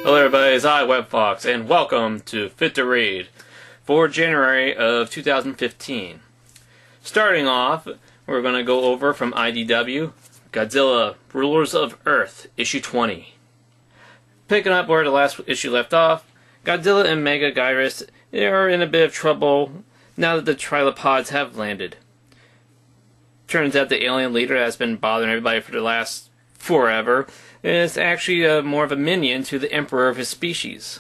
Hello everybody, it's I, WebFox, and welcome to Fit to Read for January of 2015. Starting off, we're going to go over from IDW, Godzilla, Rulers of Earth, issue 20. Picking up where the last issue left off, Godzilla and Mega Gyrus are in a bit of trouble now that the trilopods have landed. Turns out the alien leader has been bothering everybody for the last forever is actually more of a minion to the emperor of his species.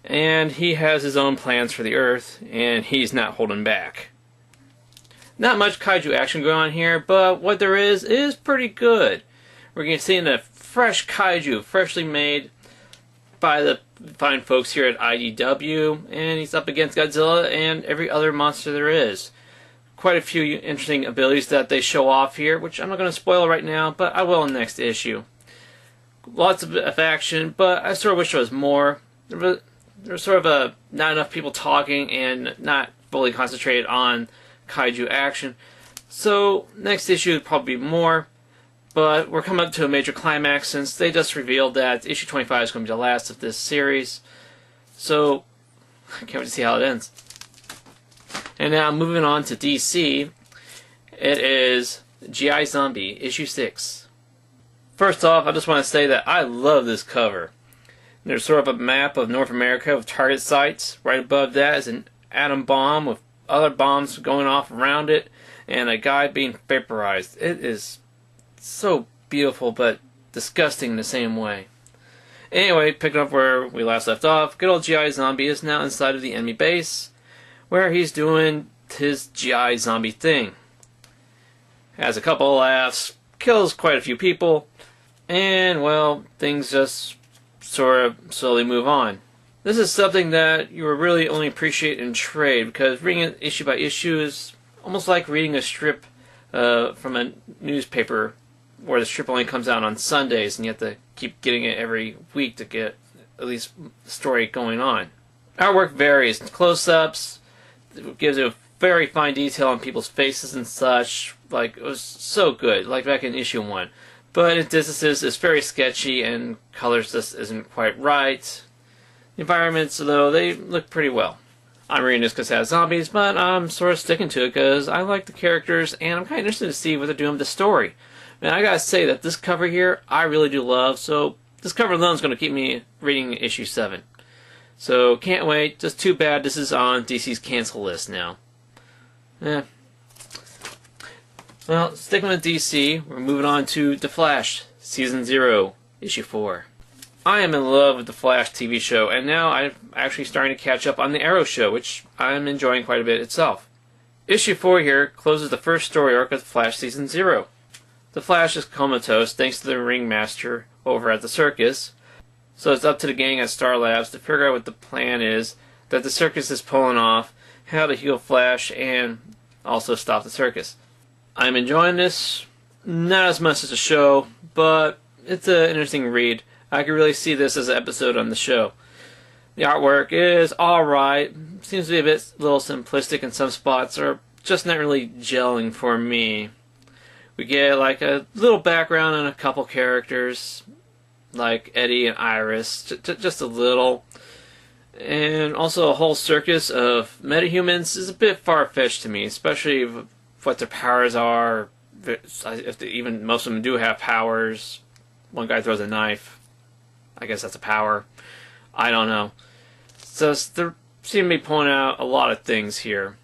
And he has his own plans for the Earth, and he's not holding back. Not much kaiju action going on here, but what there is pretty good. We're going to see a fresh kaiju, freshly made by the fine folks here at IDW, and he's up against Godzilla and every other monster there is. Quite a few interesting abilities that they show off here, which I'm not going to spoil right now, but I will in the next issue. Lots of action, but I sort of wish there was more. There was sort of not enough people talking and not fully concentrated on kaiju action. So next issue would probably be more, but we're coming up to a major climax since they just revealed that issue 25 is going to be the last of this series. So I can't wait to see how it ends. And now moving on to DC, it is G.I. Zombie issue 6. First off, I just want to say that I love this cover. There's sort of a map of North America with target sites. Right above that is an atom bomb with other bombs going off around it, and a guy being vaporized. It is so beautiful, but disgusting in the same way. Anyway, picking up where we last left off, good old G.I. Zombie is now inside of the enemy base, where he's doing his G.I. Zombie thing. Has a couple of laughs, kills quite a few people, and, well, things just sort of slowly move on. This is something that you will really only appreciate in trade, because reading it issue by issue is almost like reading a strip from a newspaper where the strip only comes out on Sundays and you have to keep getting it every week to get at least the story going on. Artwork varies. Close-ups, it gives you a very fine detail on people's faces and such. Like, it was so good, like back in issue 1. But in distances, it's very sketchy and colors just isn't quite right. The environments, though, they look pretty well. I'm reading this because it has zombies, but I'm sort of sticking to it because I like the characters and I'm kind of interested to see what they're doing with the story. And I gotta say that this cover here, I really do love, so this cover alone is going to keep me reading issue 7. So, can't wait. Just too bad this is on DC's cancel list now. Well, sticking with DC, we're moving on to The Flash, Season 0, Issue 4. I am in love with The Flash TV show, and now I'm actually starting to catch up on the Arrow show, which I'm enjoying quite a bit itself. Issue 4 here closes the first story arc of The Flash Season 0. The Flash is comatose thanks to the ringmaster over at the circus, so it's up to the gang at Star Labs to figure out what the plan is that the circus is pulling off, how to heal Flash, and also stop the circus. I'm enjoying this, not as much as the show, but it's an interesting read. I can really see this as an episode on the show. The artwork is alright, seems to be a little simplistic in some spots, or just not really gelling for me. We get like a little background on a couple characters, like Eddie and Iris, just a little. And also a whole circus of metahumans is a bit far-fetched to me, especially what their powers are. If even most of them do have powers. One guy throws a knife. I guess that's a power. I don't know. So they seem to be pulling out a lot of things here.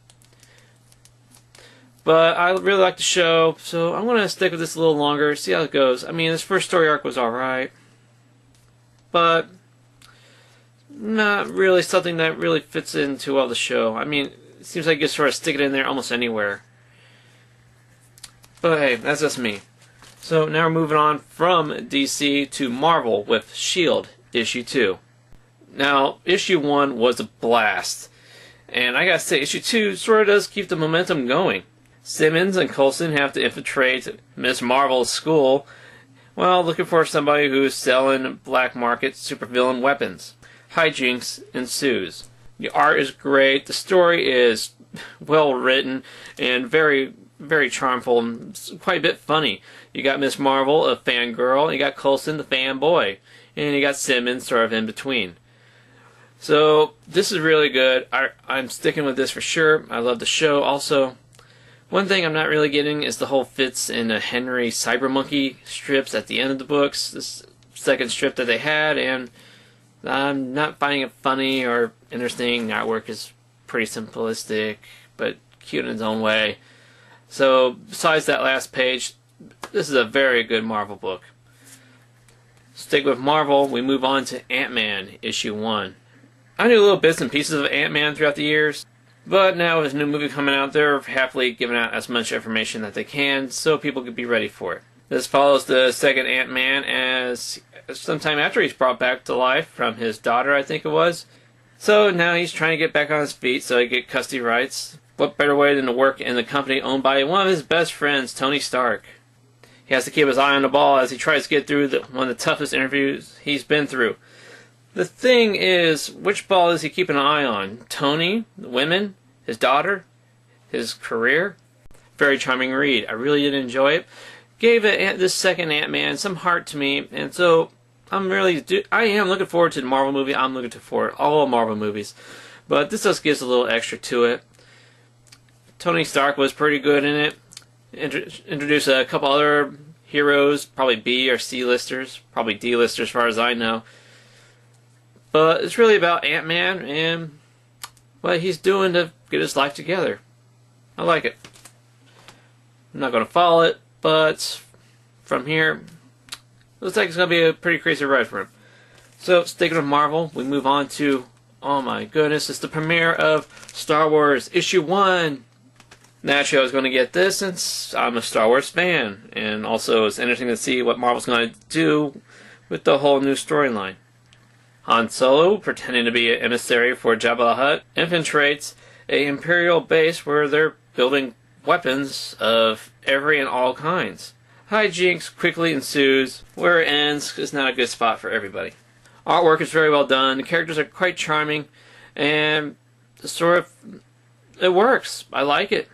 But I really like the show, so I'm going to stick with this a little longer, see how it goes. I mean, this first story arc was alright, but not really something that really fits into well the show. I mean, it seems like you sort of stick it in there almost anywhere. But hey, that's just me. So now we're moving on from DC to Marvel with S.H.I.E.L.D. issue 2. Now, issue 1 was a blast, and I gotta say, issue 2 sort of does keep the momentum going. Simmons and Coulson have to infiltrate Miss Marvel's school while looking for somebody who's selling black market supervillain weapons. Hijinks ensues. The art is great, the story is well written, and very, very charmful, and quite a bit funny. You got Miss Marvel, a fangirl, and you got Coulson, the fanboy. and you got Simmons sort of in between. So this is really good. I'm sticking with this for sure. I love the show also. One thing I'm not really getting is the whole Fitz and Henry Cybermonkey strips at the end of the books. This second strip that they had, and I'm not finding it funny or interesting. The artwork is pretty simplistic, but cute in its own way. So besides that last page, this is a very good Marvel book. Stick with Marvel, we move on to Ant-Man, issue 1. I knew little bits and pieces of Ant-Man throughout the years, but now with a new movie coming out, they're happily giving out as much information that they can so people can be ready for it. This follows the second Ant-Man as sometime after he's brought back to life from his daughter, I think it was. So now he's trying to get back on his feet so he can get custody rights. What better way than to work in the company owned by one of his best friends, Tony Stark? He has to keep his eye on the ball as he tries to get through one of the toughest interviews he's been through. The thing is, which ball is he keeping an eye on? Tony, the women, his daughter, his career? Very charming read. I really did enjoy it. Gave this second Ant-Man some heart to me, and so I am looking forward to the Marvel movie. I'm looking forward to all Marvel movies, but this just gives a little extra to it. Tony Stark was pretty good in it. Introduce a couple other heroes, probably B or C-listers, probably D-listers as far as I know. But it's really about Ant-Man and what he's doing to get his life together. I like it. I'm not going to follow it, but from here, looks like it's going to be a pretty crazy ride for him. So, sticking with Marvel, we move on to, oh my goodness, it's the premiere of Star Wars issue 1. Naturally, I was going to get this since I'm a Star Wars fan, and also it's interesting to see what Marvel's going to do with the whole new storyline. Han Solo, pretending to be an emissary for Jabba the Hutt, infiltrates an Imperial base where they're building weapons of every and all kinds. Hijinks quickly ensues. Where it ends is not a good spot for everybody. Artwork is very well done. The characters are quite charming, and it works. I like it.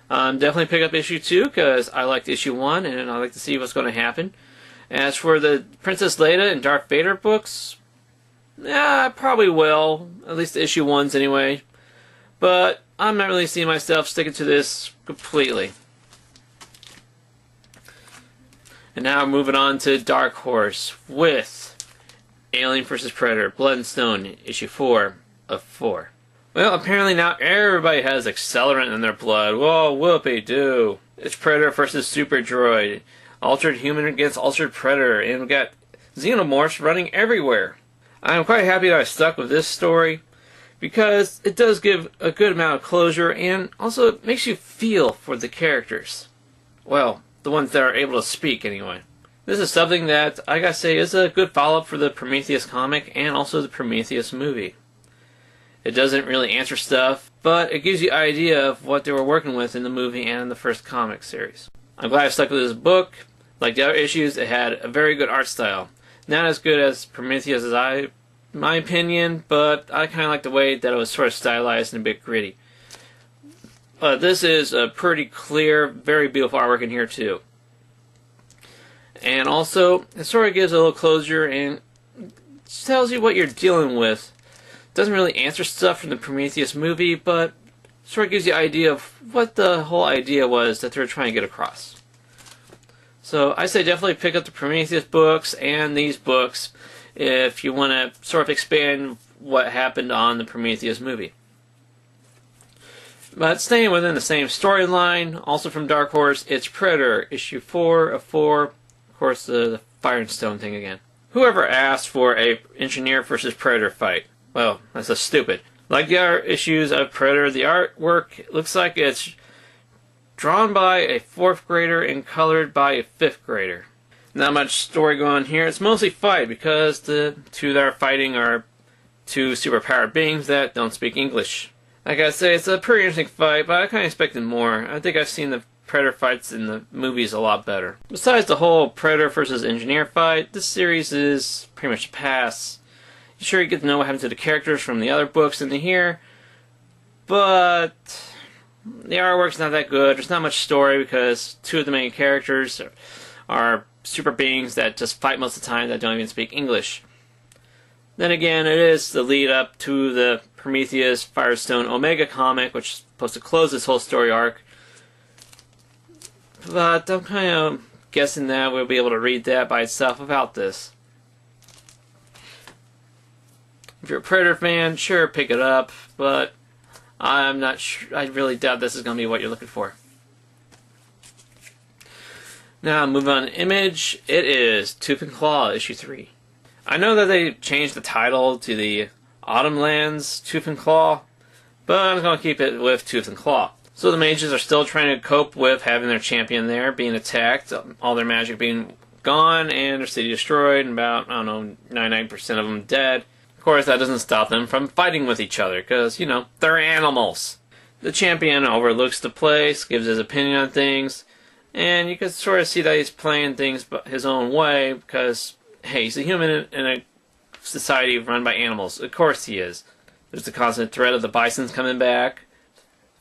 Definitely pick up issue 2 because I liked issue 1 and I like to see what's going to happen. As for the Princess Leia and Darth Vader books, yeah, I probably will. At least the issue 1s anyway. But I'm not really seeing myself sticking to this completely. And now moving on to Dark Horse with Alien vs. Predator, Blood and Stone, issue 4 of 4. Well, apparently now everybody has accelerant in their blood. Whoa, whoopee-doo. It's Predator versus Super Droid. Altered human against altered predator. And we got xenomorphs running everywhere. I'm quite happy that I stuck with this story because it does give a good amount of closure and also it makes you feel for the characters. Well, the ones that are able to speak anyway. This is something that, I gotta say, is a good follow-up for the Prometheus comic and also the Prometheus movie. It doesn't really answer stuff, but it gives you an idea of what they were working with in the movie and the first comic series. I'm glad I stuck with this book. Like the other issues, it had a very good art style. Not as good as Prometheus in my opinion, but I kind of like the way that it was sort of stylized and a bit gritty. This is a pretty clear, very beautiful artwork in here too. And also, it sort of gives a little closure and tells you what you're dealing with. Doesn't really answer stuff from the Prometheus movie, but sort of gives you an idea of what the whole idea was that they're trying to get across. So I say definitely pick up the Prometheus books and these books if you want to sort of expand what happened on the Prometheus movie. But staying within the same storyline, also from Dark Horse, it's Predator, issue 4 of 4. Of course, the Fire and Stone thing again. Whoever asked for a Engineer versus Predator fight? Well, that's just stupid. Like the other issues of Predator, the artwork looks like it's drawn by a 4th grader and colored by a 5th grader. Not much story going on here. It's mostly fight because the two that are fighting are two superpowered beings that don't speak English. I gotta say, it's a pretty interesting fight, but I kinda expected more. I think I've seen the Predator fights in the movies a lot better. Besides the whole Predator versus Engineer fight, this series is pretty much a pass. Sure, you get to know what happened to the characters from the other books into here, but the artwork's not that good. There's not much story because two of the main characters are super beings that just fight most of the time that don't even speak English. Then again, it is the lead up to the Prometheus Firestone Omega comic, which is supposed to close this whole story arc. But I'm kind of guessing that we'll be able to read that by itself without this. If you're a Predator fan, sure, pick it up, but I'm not sure. I really doubt this is going to be what you're looking for. Now, move on to Image. It is Tooth and Claw, issue 3. I know that they changed the title to the Autumn Lands Tooth and Claw, but I'm going to keep it with Tooth and Claw. So the mages are still trying to cope with having their champion there, being attacked, all their magic being gone, and their city destroyed, and about, I don't know, 99% of them dead. Of course, that doesn't stop them from fighting with each other, because, you know, they're animals. The champion overlooks the place, gives his opinion on things, and you can sort of see that he's playing things his own way, because, hey, he's a human in a society run by animals. Of course he is. There's the constant threat of the bisons coming back.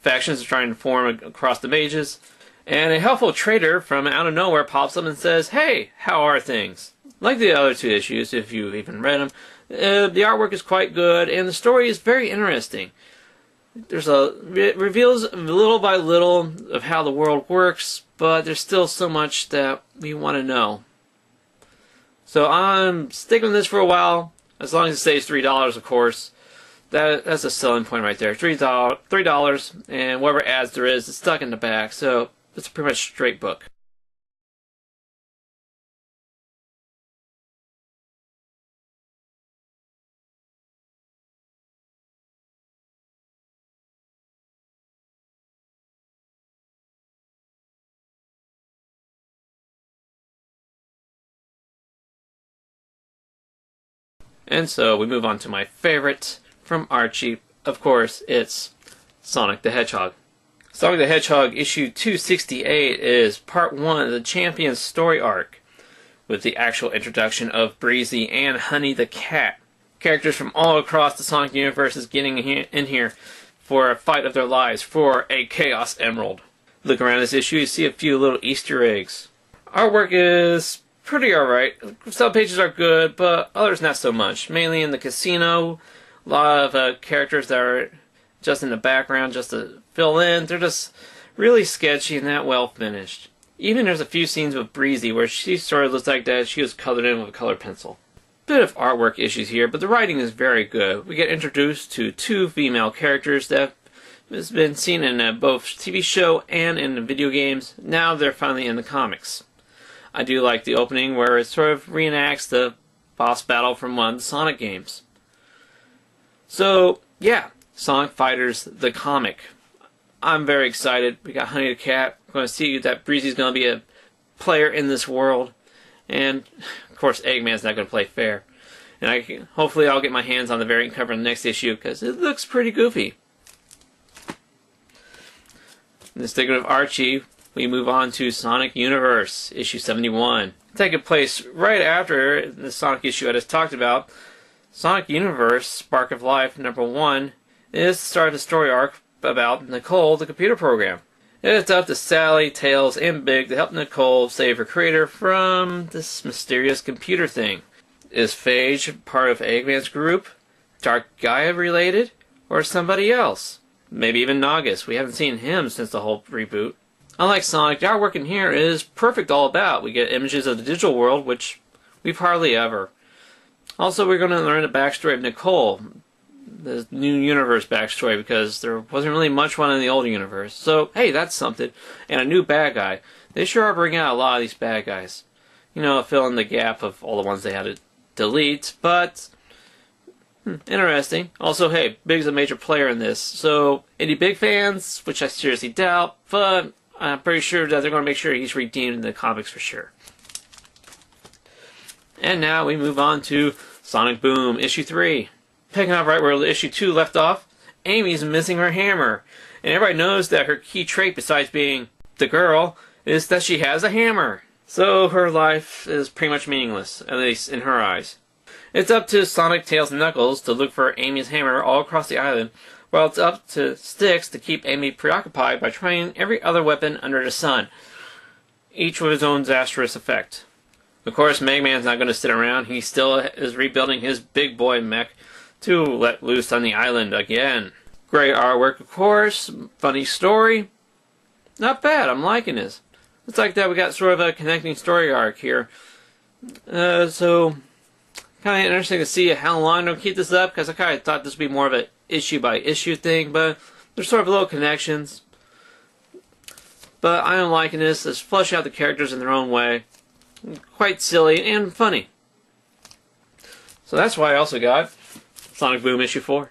Factions are trying to form across the mages. And a helpful trader from out of nowhere pops up and says, "Hey, how are things?" Like the other 2 issues, if you've even read them, the artwork is quite good, and the story is very interesting. It reveals little by little of how the world works, but there's still so much that we want to know. So I'm sticking with this for a while, as long as it stays $3, of course. That's a selling point right there. $3, and whatever ads there is, it's stuck in the back, so it's a pretty much straight book. And so we move on to my favorite from Archie. Of course, it's Sonic the Hedgehog. Sonic the Hedgehog issue 268 is part 1 of the Champion's story arc, with the actual introduction of Breezy and Honey the Cat. Characters from all across the Sonic universe is getting in here for a fight of their lives for a Chaos Emerald. Look around this issue, you see a few little Easter eggs. Artwork is pretty alright. Some pages are good, but others not so much. Mainly in the casino, a lot of characters that are just in the background just to fill in. They're just really sketchy and not well finished. Even there's a few scenes with Breezy where she sort of looks like that she was colored in with a colored pencil. Bit of artwork issues here, but the writing is very good. We get introduced to 2 female characters that has been seen in both TV show and in the video games. Now they're finally in the comics. I do like the opening where it sort of reenacts the boss battle from one of the Sonic games. So, yeah, Sonic Fighters, the comic. I'm very excited. We got Honey the Cat. We're going to see that Breezy's going to be a player in this world. And, of course, Eggman's not going to play fair. And hopefully I'll get my hands on the variant cover in the next issue, because it looks pretty goofy. And sticking with Archie, we move on to Sonic Universe, issue 71. Taking place right after the Sonic issue I just talked about, Sonic Universe, Spark of Life, number 1, is the start of the story arc about Nicole, the computer program. It's up to Sally, Tails, and Big to help Nicole save her creator from this mysterious computer thing. Is Phage part of Eggman's group? Dark Gaia related? Or somebody else? Maybe even Nagus. We haven't seen him since the whole reboot. Unlike Sonic, the artwork in here is perfect all about. We get images of the digital world, which we've hardly ever. Also, we're going to learn the backstory of Nicole, the new universe backstory, because there wasn't really much one in the old universe. So, hey, that's something. And a new bad guy. They sure are bringing out a lot of these bad guys. You know, fill in the gap of all the ones they had to delete, but interesting. Also, hey, Big's a major player in this, so any Big fans, which I seriously doubt, but I'm pretty sure that they're going to make sure he's redeemed in the comics for sure. And now we move on to Sonic Boom, issue 3. Picking up right where issue 2 left off, Amy's missing her hammer. And everybody knows that her key trait, besides being the girl, is that she has a hammer. So her life is pretty much meaningless, at least in her eyes. It's up to Sonic, Tails, and Knuckles to look for Amy's hammer all across the island, while it's up to Styx to keep Amy preoccupied by trying every other weapon under the sun, each with its own disastrous effect. Of course, Mega Man's not going to sit around. He still is rebuilding his big boy mech to let loose on the island again. Great artwork, of course. Funny story. Not bad. I'm liking this. It's like that we got sort of a connecting story arc here. So, kind of interesting to see how long they'll keep this up, because I kind of thought this would be more of an issue-by-issue thing, but there's sort of little connections. But I am liking this. Let's flesh out the characters in their own way. Quite silly and funny. So that's why I also got Sonic Boom issue 4.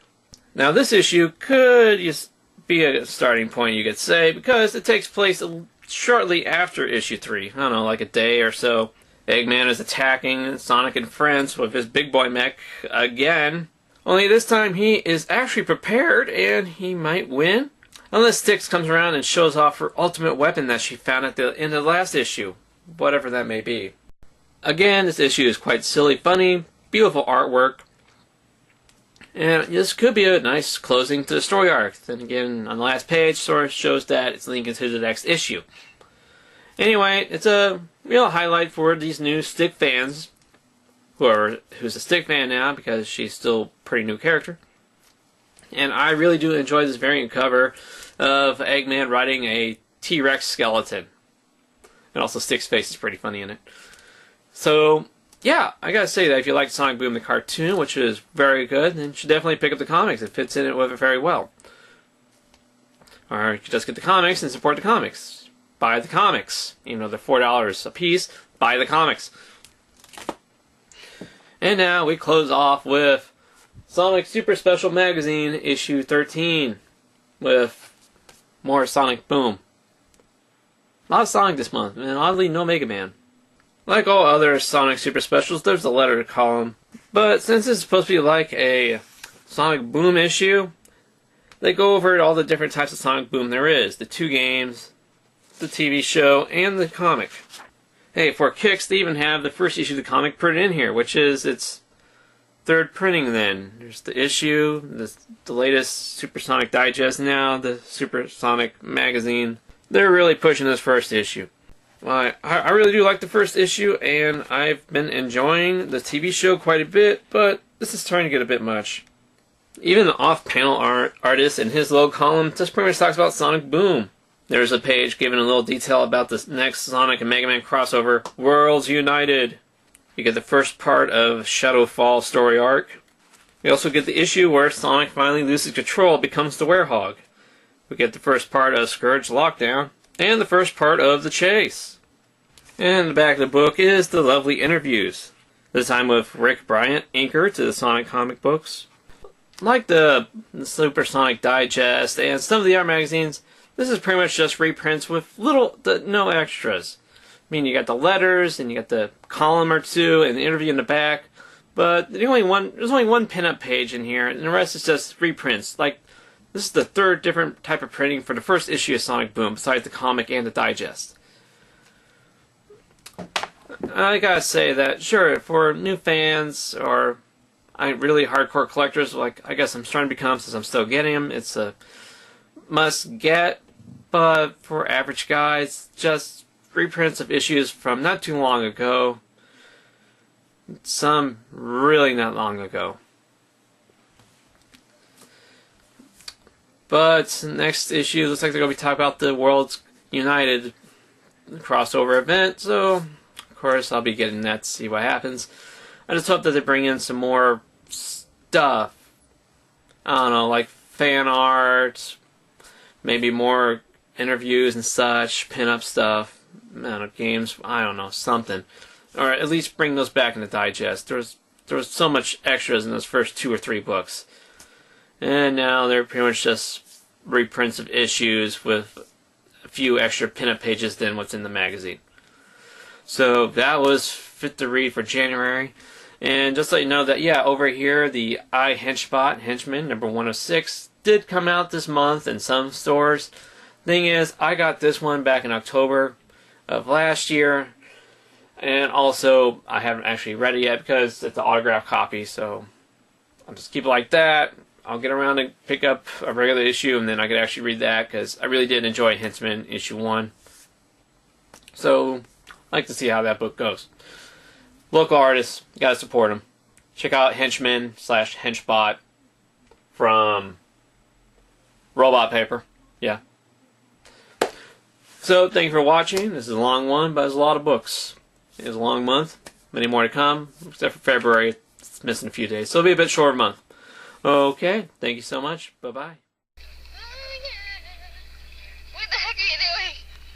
Now this issue could just be a starting point, you could say, because it takes place shortly after issue 3. I don't know, like a day or so. Eggman is attacking Sonic and friends with his big boy mech again. Only this time he is actually prepared and he might win. Unless Styx comes around and shows off her ultimate weapon that she found at the end of the last issue. Whatever that may be. Again, this issue is quite silly, funny, beautiful artwork. And this could be a nice closing to the story arc. Then again, on the last page, sort of shows that it's linking to the next issue. Anyway, it's a real highlight for these new Stick fans. Who's a Stick fan now, because she's still a pretty new character. And I really do enjoy this variant cover of Eggman riding a T-Rex skeleton. And also Stick's face is pretty funny in it. So, yeah, I gotta say that if you like Sonic Boom the cartoon, which is very good, then you should definitely pick up the comics. It fits in it with it very well. Or you can just get the comics and support the comics. Buy the comics. Even though they're $4 a piece, buy the comics. And now we close off with Sonic Super Special Magazine, issue 13, with more Sonic Boom. A lot of Sonic this month, and oddly no Mega Man. Like all other Sonic Super Specials, there's a letter column. But since it's supposed to be like a Sonic Boom issue, they go over all the different types of Sonic Boom there is. The 2 games, the TV show, and the comic. Hey, for kicks, they even have the first issue of the comic printed in here, which is its 3rd printing then. There's the issue, the latest Supersonic Digest now, the Supersonic Magazine. They're really pushing this first issue. Well, I really do like the first issue, and I've been enjoying the TV show quite a bit, but this is starting to get a bit much. Even the off-panel artist in his little column just pretty much talks about Sonic Boom. There's a page giving a little detail about the next Sonic and Mega Man crossover, Worlds United. You get the first part of Shadowfall story arc. We also get the issue where Sonic finally loses control, becomes the Werehog. We get the first part of Scourge Lockdown, and the first part of The Chase. And the back of the book is the lovely interviews. This time with Rick Bryant, inker to the Sonic comic books. Like the Supersonic Digest and some of the art magazines, this is pretty much just reprints with no extras. I mean, you got the letters, and you got the column or two, and the interview in the back, but there's only one pinup page in here, and the rest is just reprints. Like, this is the 3rd different type of printing for the first issue of Sonic Boom, besides the comic and the digest. I gotta say that, sure, for new fans, or really hardcore collectors, like I guess I'm starting to become since I'm still getting them, it's a must-get, but for average guys, just reprints of issues from not too long ago, some really not long ago. But next issue looks like they're going to be talking about the Worlds United crossover event, so of course I'll be getting that to see what happens. I just hope that they bring in some more stuff. I don't know, like fan art, maybe more interviews and such, pin-up stuff, I don't know, games, I don't know, something. Or at least bring those back in the digest. There was so much extras in those first 2 or 3 books. And now they're pretty much just reprints of issues with a few extra pinup pages than what's in the magazine. So that was Fit to Read for January. And just to let you know that, yeah, over here, the Henchman, number 106, did come out this month in some stores. Thing is, I got this one back in October of last year. And also, I haven't actually read it yet because it's an autographed copy, so I'll just keep it like that. I'll get around to pick up a regular issue, and then I could actually read that, because I really did enjoy Henchman issue 1. So, I'd like to see how that book goes. Local artists, you gotta support them. Check out Henchman/Henchbot from Robot Paper. Yeah. So, thank you for watching. This is a long one, but it's a lot of books. It was a long month. Many more to come, except for February. It's missing a few days, so it'll be a bit shorter month. Okay, thank you so much. Bye-bye.